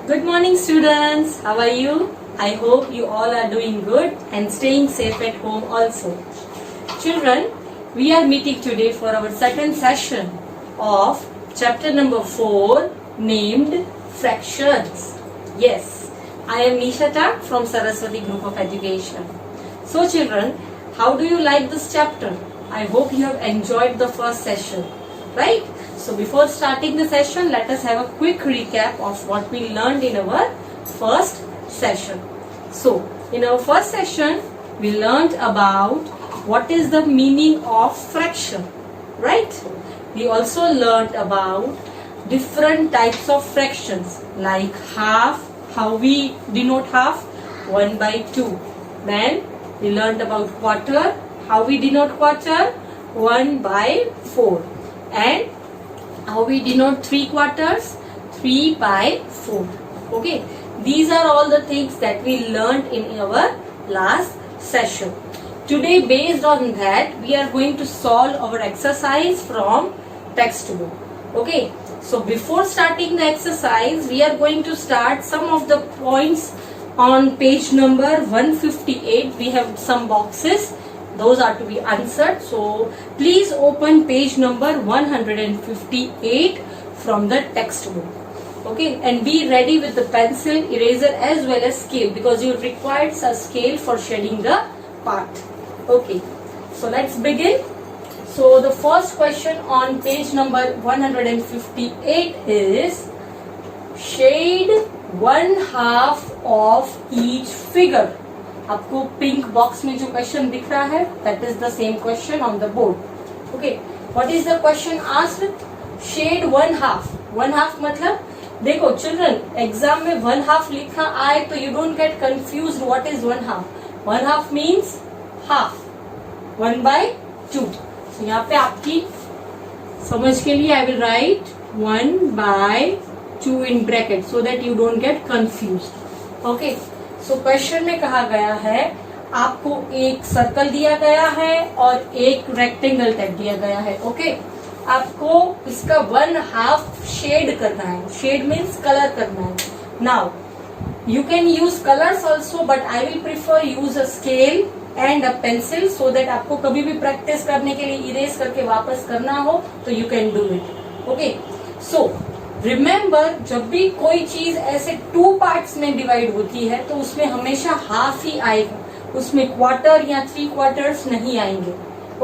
Good morning, students. How are you? I hope you all are doing good and staying safe at home also. Children, we are meeting today for our second session of chapter number 4 named Fractions. Yes, I am Nisha Tak from Saraswati Group of Education. So children, how do you like this chapter? I hope you have enjoyed the first session, right? So before starting the session, let us have a quick recap of what we learned in our first session. So in our first session, we learned about what is the meaning of fraction, right? We also learned about different types of fractions like half, how we denote half, 1 by 2. Then we learned about quarter, how we denote quarter, 1 by 4. And how we denote 3 quarters, 3 by 4. Okay, these are all the things that we learned in our last session. Today, based on that, we are going to solve our exercise from textbook. Okay, so before starting the exercise, we are going to start some of the points on page number 158. We have some boxes. Those are to be answered. So please open page number 158 from the textbook. Okay, and be ready with the pencil, eraser as well as scale, because you require a scale for shading the part. Okay, so let's begin. So the first question on page number 158 is shade 1/2 of each figure. आपको pink box में जो question दिख रहा है that is the same question on the board. Okay, what is the question asked? Shade 1/2. 1/2 मतलब देखो children, exam में 1/2 लिखा आए तो you don't get confused what is 1/2. 1/2 means half, 1 by 2. तो यहाँ पे आपकी समझ के लिए I will write 1 by 2 in bracket so that you don't get confused. Okay, so question में कहा गया है आपको एक सर्कल दिया गया है और एक रेक्टेंगल टाइप दिया गया है. ओके, आपको इसका 1/2 शेड करना है. शेड मीन्स कलर करना है. Now you can use colours also, but I will prefer use a scale and a pencil so that आपको कभी भी प्रैक्टिस करने के लिए इरेज करके वापस करना हो तो you can do it. Okay, so remember, जब भी कोई चीज ऐसे 2 पार्ट्स में डिवाइड होती है तो उसमें हमेशा हाफ ही आएगा, उसमें क्वार्टर या 3 क्वार्टर्स नहीं आएंगे.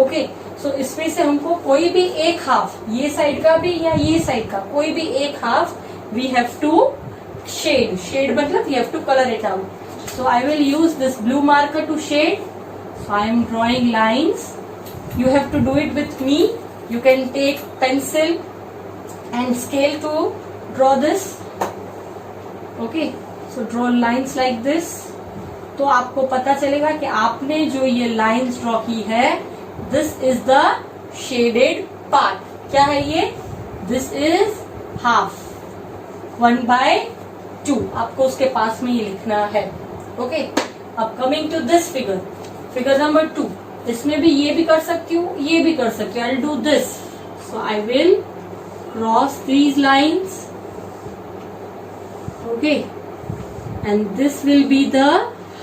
ओके, सो इसमें से हमको कोई भी एक हाफ, ये साइड का भी या ये साइड का कोई भी एक half we have to shade. Shade मतलब we have to colour it out. So I will use this blue marker to shade. So I am drawing lines. You have to do it with me. You can take pencil and scale to draw this. Okay, so draw lines like this. तो आपको पता चलेगा कि आपने जो ये lines draw की है, this is the shaded part. क्या है ये? This is half, 1 by 2. आपको उसके पास में ये लिखना है. Okay, अब coming to this figure, figure number 2. इसमें भी ये भी कर सकती हूँ, ये भी कर सकती हूँ. I'll do this. So I will cross these lines. Okay, and this will be the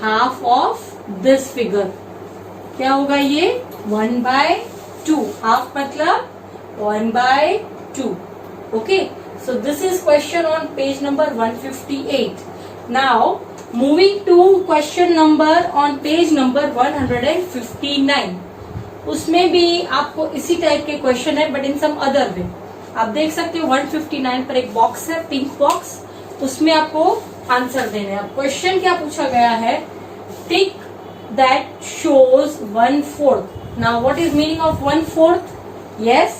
half of this figure. क्या होगा ये? 1 by 2. half मतलब 1 by 2. Okay, so this is question on page number 158. Now moving to question number on page number 159. उसमें भी आपको इसी type के question है but in some other way. आप देख सकते हो 159 पर एक बॉक्स है, पिंक बॉक्स, उसमें आपको आंसर देना है. अब क्वेश्चन क्या पूछा गया है? Tick that shows 1/4. Now what is meaning of 1/4? Yes,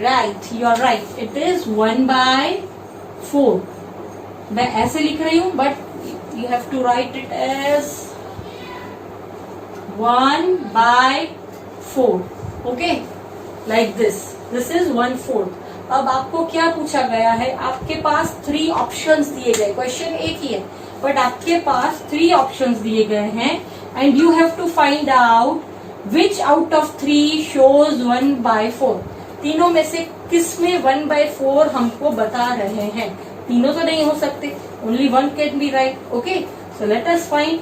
right, you are right, it is 1 by 4. मैं ऐसे लिख रही हूं but you have to write it as 1 by 4. Okay, like this. This is 1/4. अब आपको क्या पूछा गया है? आपके पास 3 ऑप्शंस दिए गए. क्वेश्चन एक ही है बट आपके पास 3 ऑप्शंस दिए गए हैं and you have to find out which out of 3 shows 1 by 4. तीनों में से किस में 1/4 हमको बता रहे हैं. तीनों तो नहीं हो सकते. only one can be right. Okay, so let us find.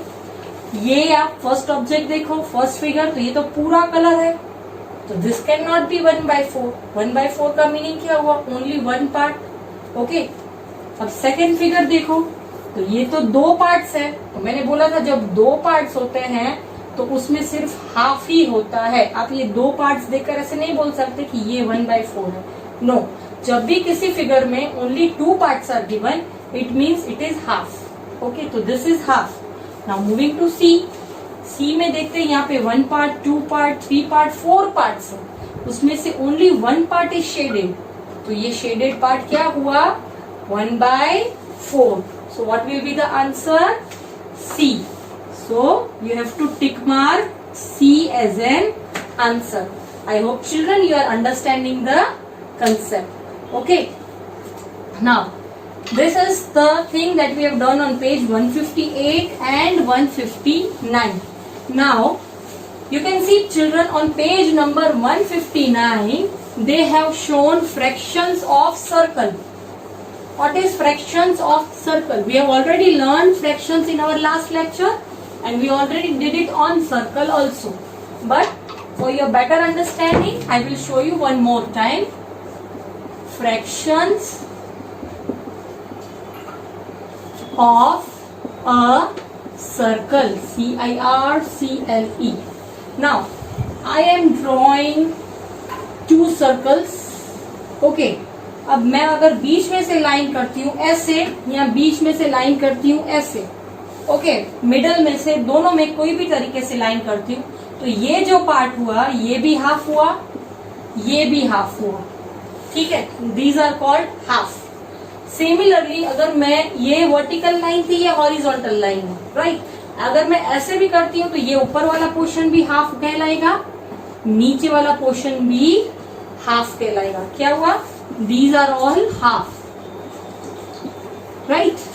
ये आप फर्स्ट ऑब्जेक्ट देखो, फर्स्ट फिगर, तो ये तो पूरा कलर है, तो दिस कैन नॉट बी 1/4. 1/4 का मीनिंग क्या हुआ? Only one part. ओके, अब सेकेंड फिगर देखो, तो ये तो दो पार्ट्स है, तो मैंने बोला था जब दो पार्ट्स होते हैं तो उसमें सिर्फ हाफ ही होता है. आप ये दो पार्ट्स देखकर ऐसे नहीं बोल सकते कि ये 1/4 है. नो, जब भी किसी फिगर में only two parts are given, it means it is half. Okay, तो this is half. Now moving to C. C में देखते हैं यहाँ पे 1 पार्ट, 2 पार्ट, 3 पार्ट, 4 पार्ट्स है, उसमें से ओनली 1 पार्ट इज शेडेड, तो ये शेडेड पार्ट क्या हुआ? 1/4. So what will be the answer? C. So you have to tick mark C as an answer. I hope children you are understanding the concept. Okay. Now this is the thing that we have done on page 158 and 159. Now you can see children on page number 159 they have shown fractions of circle. What is fractions of circle? We have already learned fractions in our last lecture and we already did it on circle also. But for your better understanding, I will show you one more time. Fractions of a circle. C-I-R-C-L-E. Now, I am drawing two circles. Okay. अब मैं अगर बीच में से line करती हूँ ऐसे, या बीच में से लाइन करती हूँ ऐसे, ओके, मिडल में से, दोनों में कोई भी तरीके से लाइन करती हूँ, तो ये जो पार्ट हुआ ये भी हाफ हुआ, ये भी हाफ हुआ. ठीक है, these are called half. Similarly अगर मैं, ये वर्टिकल लाइन थी, ये हॉरिजॉन्टल लाइन है, राइट. अगर मैं ऐसे भी करती हूँ तो ये ऊपर वाला पोर्शन भी हाफ कहलाएगा, नीचे वाला पोर्शन भी हाफ कहलाएगा. क्या हुआ? These are all half, right?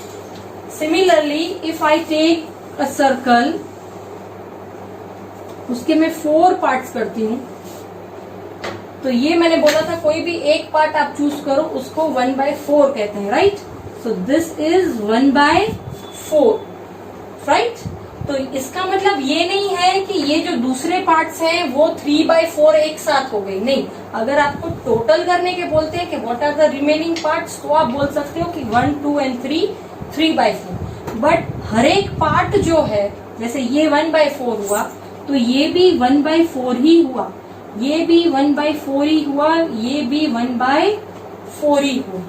Similarly, if I take a circle, उसके मैं 4 पार्ट्स करती हूँ, तो ये मैंने बोला था कोई भी एक पार्ट आप चूज करो उसको 1/4 कहते हैं, right? So this is 1/4, right? तो इसका मतलब ये नहीं है कि ये जो दूसरे पार्ट्स हैं वो 3/4 एक साथ हो गई, नहीं. अगर आपको टोटल करने के बोलते हैं कि what are the remaining parts, तो आप बोल सकते हो कि 1, 2 एंड 3 3/4. बट हर एक पार्ट जो है, जैसे ये 1/4 हुआ, तो ये भी 1/4 ही हुआ, ये भी 1/4 ही हुआ, ये भी 1/4 ही हुआ.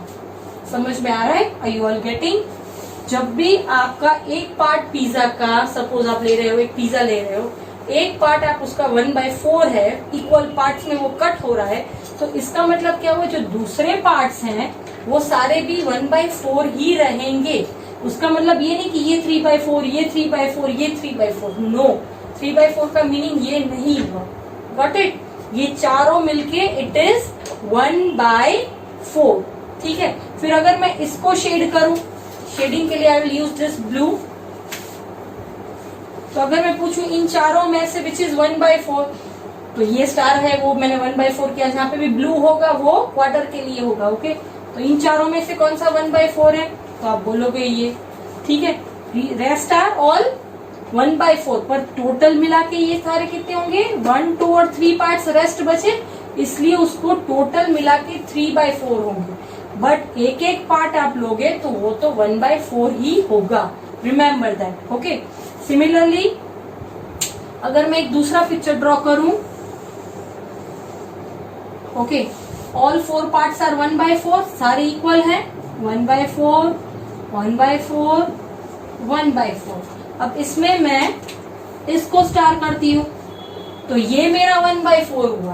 समझ में आ रहा है? Are you all getting? जब भी आपका एक पार्ट पिज्जा का, सपोज आप ले रहे हो, एक पिज्जा ले रहे हो, एक पार्ट आप उसका 1/4 है, इक्वल पार्ट्स में वो कट हो रहा है, तो इसका मतलब क्या हुआ? जो दूसरे पार्ट्स हैं वो सारे भी 1/4 ही रहेंगे. उसका मतलब ये नहीं कि ये 3/4, ये 3/4, ये 3/4. नो, 3/4 का मीनिंग ये नहीं हुआ. Got it? ये चारों मिलके इट इज 1/4. ठीक है. फिर अगर मैं इसको शेड करूं, शेडिंग के लिए आई विल यूज दिस ब्लू. तो अगर मैं पूछूं इन चारों में से विच इज 1/4, तो ये स्टार है वो मैंने 1/4 किया, जहां पे भी ब्लू होगा वो क्वार्टर के लिए होगा. ओके, तो इन चारों में से कौन सा 1/4 है? तो आप बोलोगे ये. ठीक है, रेस्ट आर ऑल 1/4, पर टोटल मिला के ये सारे कितने होंगे? 1, 2 और 3 पार्ट्स रेस्ट बचे, इसलिए उसको टोटल मिला के 3/4 होंगे. बट एक एक पार्ट आप लोगे तो वो तो 1/4 ही होगा. Remember that. ओके. सिमिलरली अगर मैं एक दूसरा पिक्चर ड्रॉ करूं, ओके, ऑल 4 पार्ट्स आर 1/4, सारे इक्वल हैं, 1/4, 1/4, 1/4. अब इसमें मैं इसको स्टार करती हूँ, तो ये मेरा 1/4 हुआ,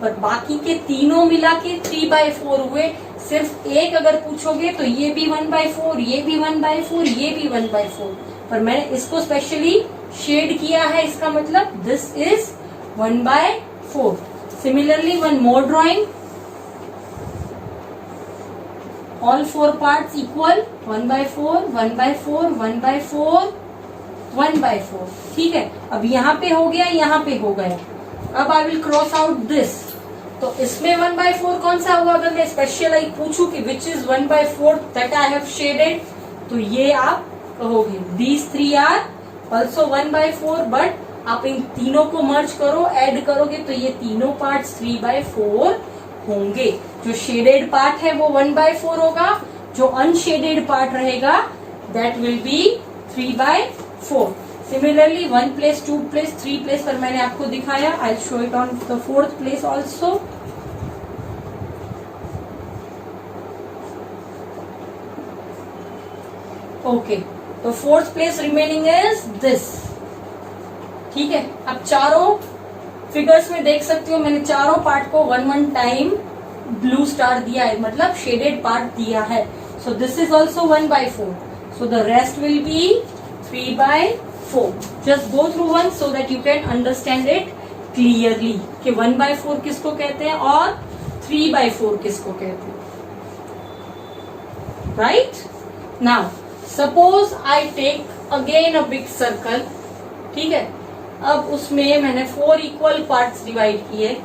पर बाकी के तीनों मिला के 3/4 हुए. सिर्फ एक अगर पूछोगे तो ये भी 1/4, ये भी 1/4, ये भी 1/4, पर मैंने इसको स्पेशली शेड किया है, इसका मतलब this is 1/4. Similarly one more drawing, all 4 parts equal, 1/4, 1/4, 1/4, 1/4. ठीक है. अब यहाँ पे हो गया, यहाँ पे हो गया. अब I will cross out this. तो इसमें 1/4 कौन सा हुआ? अगर मैं स्पेशल पूछूं कि which is 1/4 that I have shaded, तो ये आप कहोगे these three are also 1/4, but आप इन तीनों को मर्ज करो, ऐड करोगे तो ये तीनों पार्ट्स 3/4 होंगे। जो शेडेड पार्ट है वो 1/4 होगा, जो अनशेडेड पार्ट रहेगा that will be 3/4। Similarly 1 place 2 place 3 place पर मैंने आपको दिखाया, I show it on the 4th place also. Okay, तो 4th place remaining is this. ठीक है, अब चारों फिगर्स में देख सकते हो मैंने चारों पार्ट को 1 टाइम ब्लू स्टार दिया है, मतलब शेडेड पार्ट दिया है। So this is also 1/4, so the rest will be 3/4। Just go through one so that you can understand it clearly कि 1/4 किसको कहते हैं और 3/4 किसको कहते हैं। Right now suppose I take again a big circle. ठीक है, अब उसमें मैंने 4 इक्वल पार्ट्स डिवाइड किए,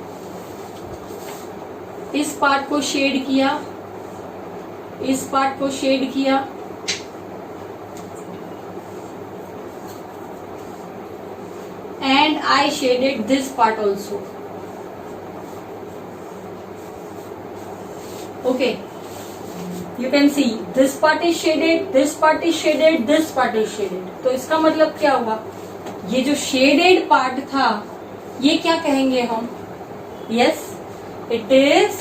इस पार्ट को शेड किया, इस पार्ट को शेड किया, and I shaded this part also. Okay, you can see this part is shaded, this part is shaded, this part is shaded। तो इसका मतलब क्या हुआ, ये जो शेडेड पार्ट था ये क्या कहेंगे हम, yes it is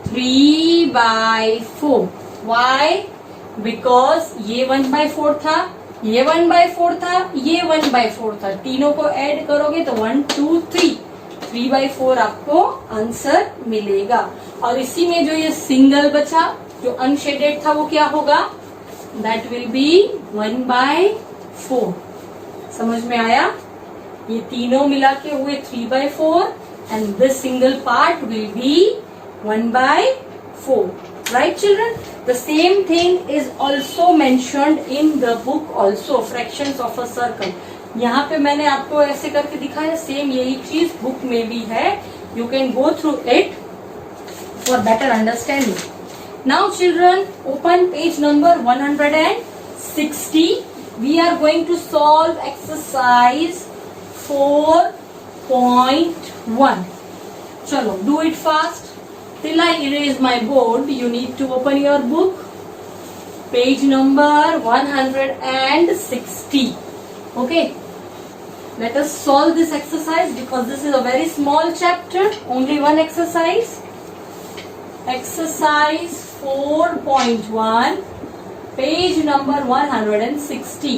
3/4। Why? Because ये 1/4 था, ये 1/4 था, ये 1/4 था, तीनों को ऐड करोगे तो 1 2 3 3/4 आपको आंसर मिलेगा। और इसी में जो ये सिंगल बचा जो अनशेडेड था वो क्या होगा, दैट विल बी 1/4। समझ में आया, ये तीनों मिला के हुए 3/4 and this single part will be 1/4। Right children, the same thing is also mentioned in the book also, fractions of a circle. यहाँ पे मैंने आपको ऐसे करके दिखाया, सेम यही चीज बुक में भी है, you can go through it for better understanding. Now children, open page number 160. We are going to solve exercise 4.1. Chalo, do it fast. Till I erase my board, you need to open your book. Page number 160. Okay. Let us solve this exercise because this is a very small chapter. Only one exercise. Exercise 4.1, page number 160.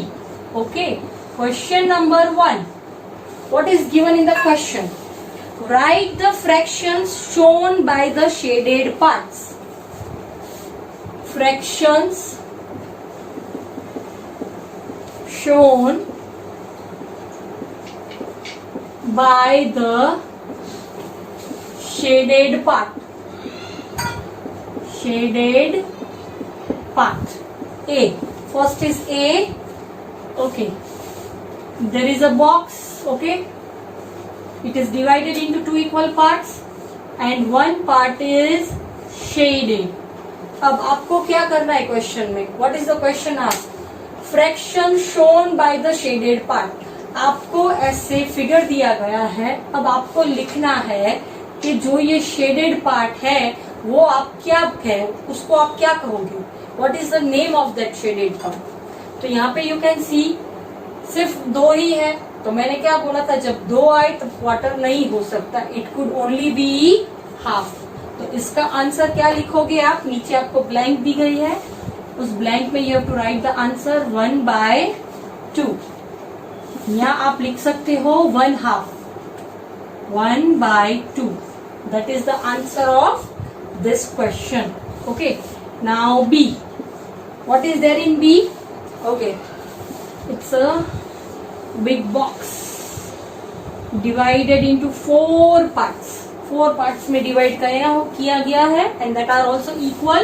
Okay, question number 1. What is given in the question? Write the fractions shown by the shaded parts. Fractions shown by the shaded part. Shaded part. A. First is A. Okay. There is a box. Okay. It is divided into 2 equal parts and one part is shaded. अब आपको क्या करना है question में, what is the question asked? Fraction shown by the shaded part. आपको ऐसे figure दिया गया है, अब आपको लिखना है कि जो ये शेडेड पार्ट है वो आप क्या कहें, उसको आप क्या कहोगे, what is the name of that shaded part. तो यहाँ पे यू कैन सी सिर्फ 2 ही है, तो मैंने क्या बोला था, जब 2 आए तो क्वार्टर नहीं हो सकता, it could only be half. तो इसका आंसर क्या लिखोगे आप, नीचे आपको ब्लैंक दी गई है, उस ब्लैंक में you have to write the answer 1/2। यहाँ आप लिख सकते हो 1/2, 1/2। That is the answer of this question. Okay, now B. What is there in B? Okay, it's a big box divided into 4 parts. 4 parts में divide किया गया है and that are also equal,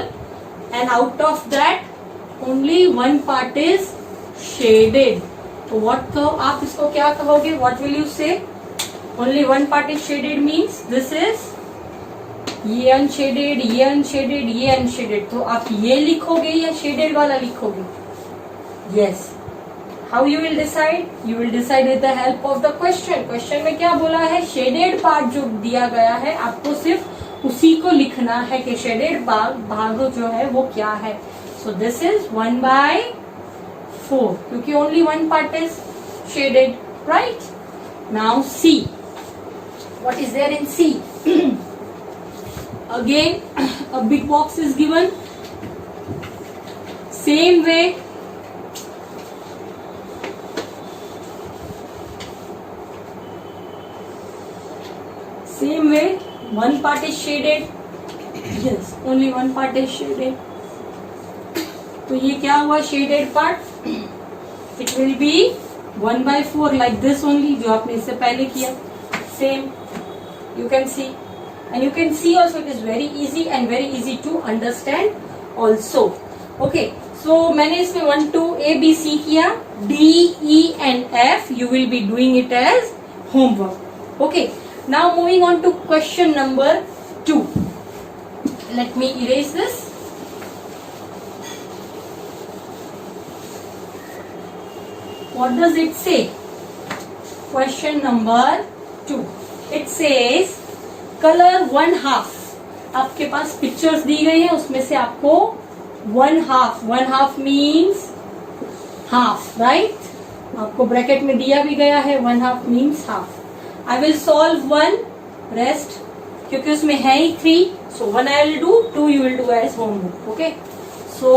and out of that only one part is shaded. So what कहो आप इसको क्या कहोगे, what will you say? Only one part is shaded means this is ये अनशेडेड, ये अनशेडेड, ये अनशेडेड। तो आप ये लिखोगे या शेडेड वाला लिखोगे, Yes. How you will decide? You will decide with the help of the question. Question में क्या बोला है? Shaded part जो दिया गया है आपको सिर्फ उसी को लिखना है कि shaded भाग जो है वो क्या है. So this is 1/4 क्योंकि only one part is shaded, right? Now C. What is there in C? Again, a big box is given. Same way. Same way, one part is shaded. Yes, only one part is shaded. तो ये क्या हुआ shaded part? It will be 1/4 like this only, जो आपने इससे पहले किया. Same, you can see, and you can see also it is very easy and very easy to understand also. Okay, so मैंने इसमें 1 2 A B C किया. D E and F you will be doing it as homework. Okay. Now moving on to question number 2. Let me erase this. What does it say? Question number 2. It says color 1/2. आपके पास pictures दी गई है उसमें से आपको 1/2. 1/2 means half, right? आपको bracket में दिया भी गया है 1/2 means half. I will solve one, rest क्योंकि उसमें है ही 3, so 1 I will do, 2 you will do as homework. Okay, so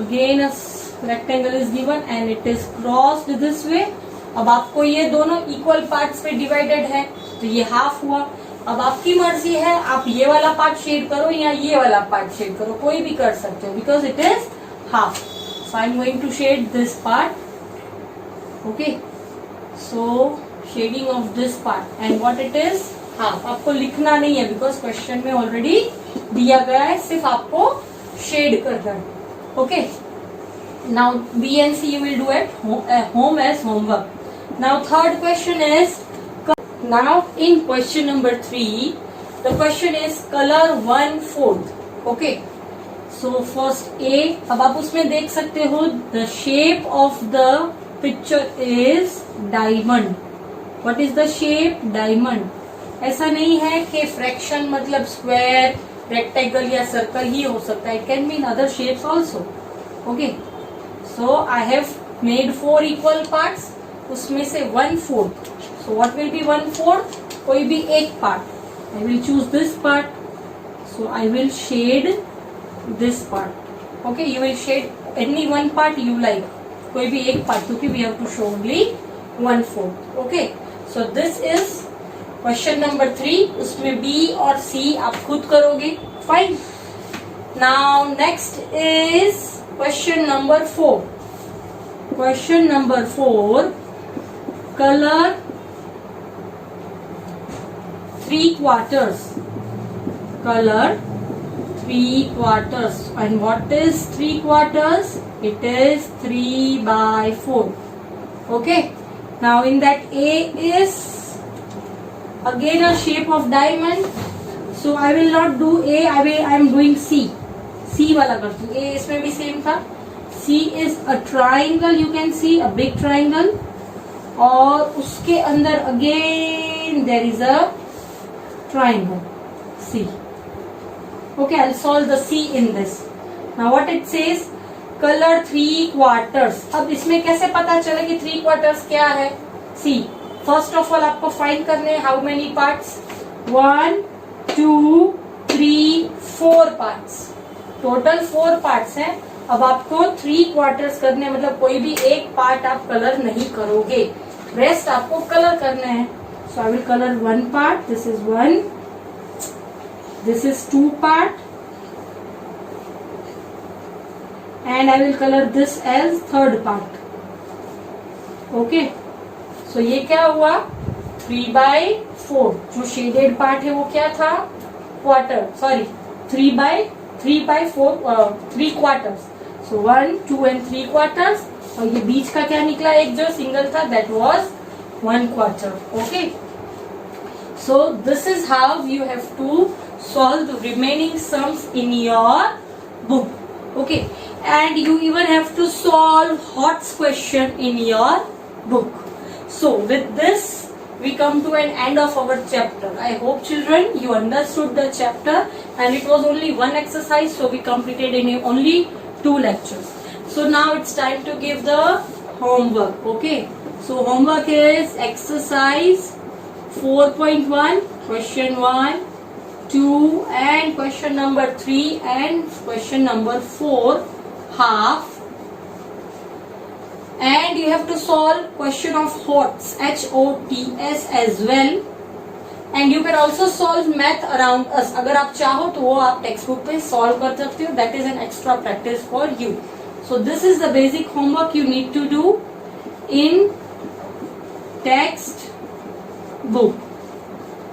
again a rectangle is given and it is crossed this way. अब आपको ये दोनों equal parts पे divided है तो ये half हुआ. अब आपकी मर्जी है आप ये वाला पार्ट शेड करो या ये वाला पार्ट शेड करो, कोई भी कर सकते हो because it is half. So I am going to shade this part. Okay, so shading of this part and what it is half. आपको लिखना नहीं है because question में already दिया गया है, सिर्फ आपको shade करना है. Okay, now B and C you will do at home as homework. Now third question is, now in question number 3 the question is color 1/4. Okay, so first A. अब आप उसमें देख सकते हो the shape of the picture is diamond. What is the shape? Diamond. ऐसा नहीं है कि फ्रैक्शन मतलब स्क्वायर, रेक्टेंगल या सर्कल ही हो सकता है. It can be in other shapes also. Okay. So I have made 4 equal parts. उसमें से 1/4. So what will be 1/4? कोई भी एक part. I will choose this part. So I will shade this part. Okay. You will shade any one part you like. कोई भी एक part क्योंकि we have to show only 1/4. Okay. So this is question number 3. उसमें B और C आप खुद करोगे. Fine. Now next is question number 4. Question number 4. Color 3/4. Color 3/4. And what is 3/4? It is 3/4. Okay. Now in that A is again a shape of diamond. So I will not do A. I am doing C. C वाला करती हूँ. A इसमें भी same था. C is a triangle. You can see a big triangle. और उसके अंदर again there is a triangle. C. Okay, I'll solve the C in this. Now what it says? Color 3/4. अब इसमें कैसे पता चले कि 3/4 क्या है? See, first of all आपको find करने हैं how many parts? 1 2 3 4 parts. Total 4 parts हैं. अब आपको 3/4 करने मतलब कोई भी एक पार्ट आप कलर नहीं करोगे, रेस्ट आपको कलर करना है. So I will color 1 part. This is 1. This is 2 part. And I will color this as 3rd part. Okay. So ये क्या हुआ? 3/4. जो shaded part है वो क्या था? Quarter. Sorry. 3/4. 3/4. So 1, 2 and 3/4. और ये बीच का क्या निकला? एक जो सिंगल था that was 1/4. Okay. So this is how you have to solve the remaining sums in your book. Okay, and you even have to solve HOTS question in your book. So with this, we come to an end of our chapter. I hope children you understood the chapter, and it was only one exercise, so we completed in only 2 lectures. So now it's time to give the homework. Okay, so homework is exercise 4.1, question 1, 2 and question number 3 and question number 4 half, and you have to solve question of HOTS, HOTS as well, and you can also solve math around us. अगर आप चाहो तो वो आप text book पे solve कर सकते हो. That is an extra practice for you. So this is the basic homework you need to do in text book.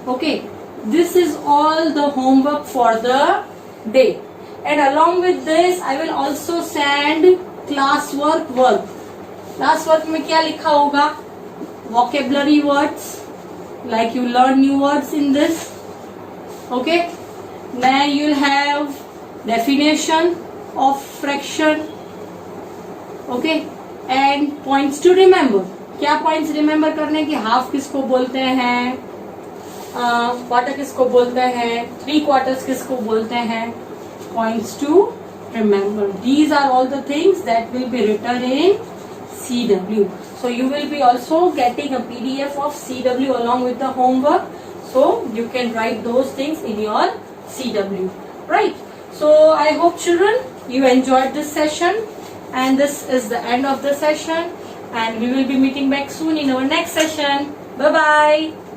Okay, this is all the homework for the day, and along with this I will also send classwork work. Classwork में क्या लिखा होगा? Vocabulary words, like you learn new words in this. Okay, then you'll have definition of fraction. Okay, and points to remember. क्या points remember करने की? Half किसको बोलते हैं, क्वार्टर किसको बोलते हैं, 3 quarters किसको बोलते हैं. Points to remember. These are all the things that will be written in CW. So you will be also getting a PDF of CW along with the homework. So you can write those things in your CW. Right. So I hope children you enjoyed this session, and this is the end of the session, and we will be meeting back soon in our next session. Bye bye.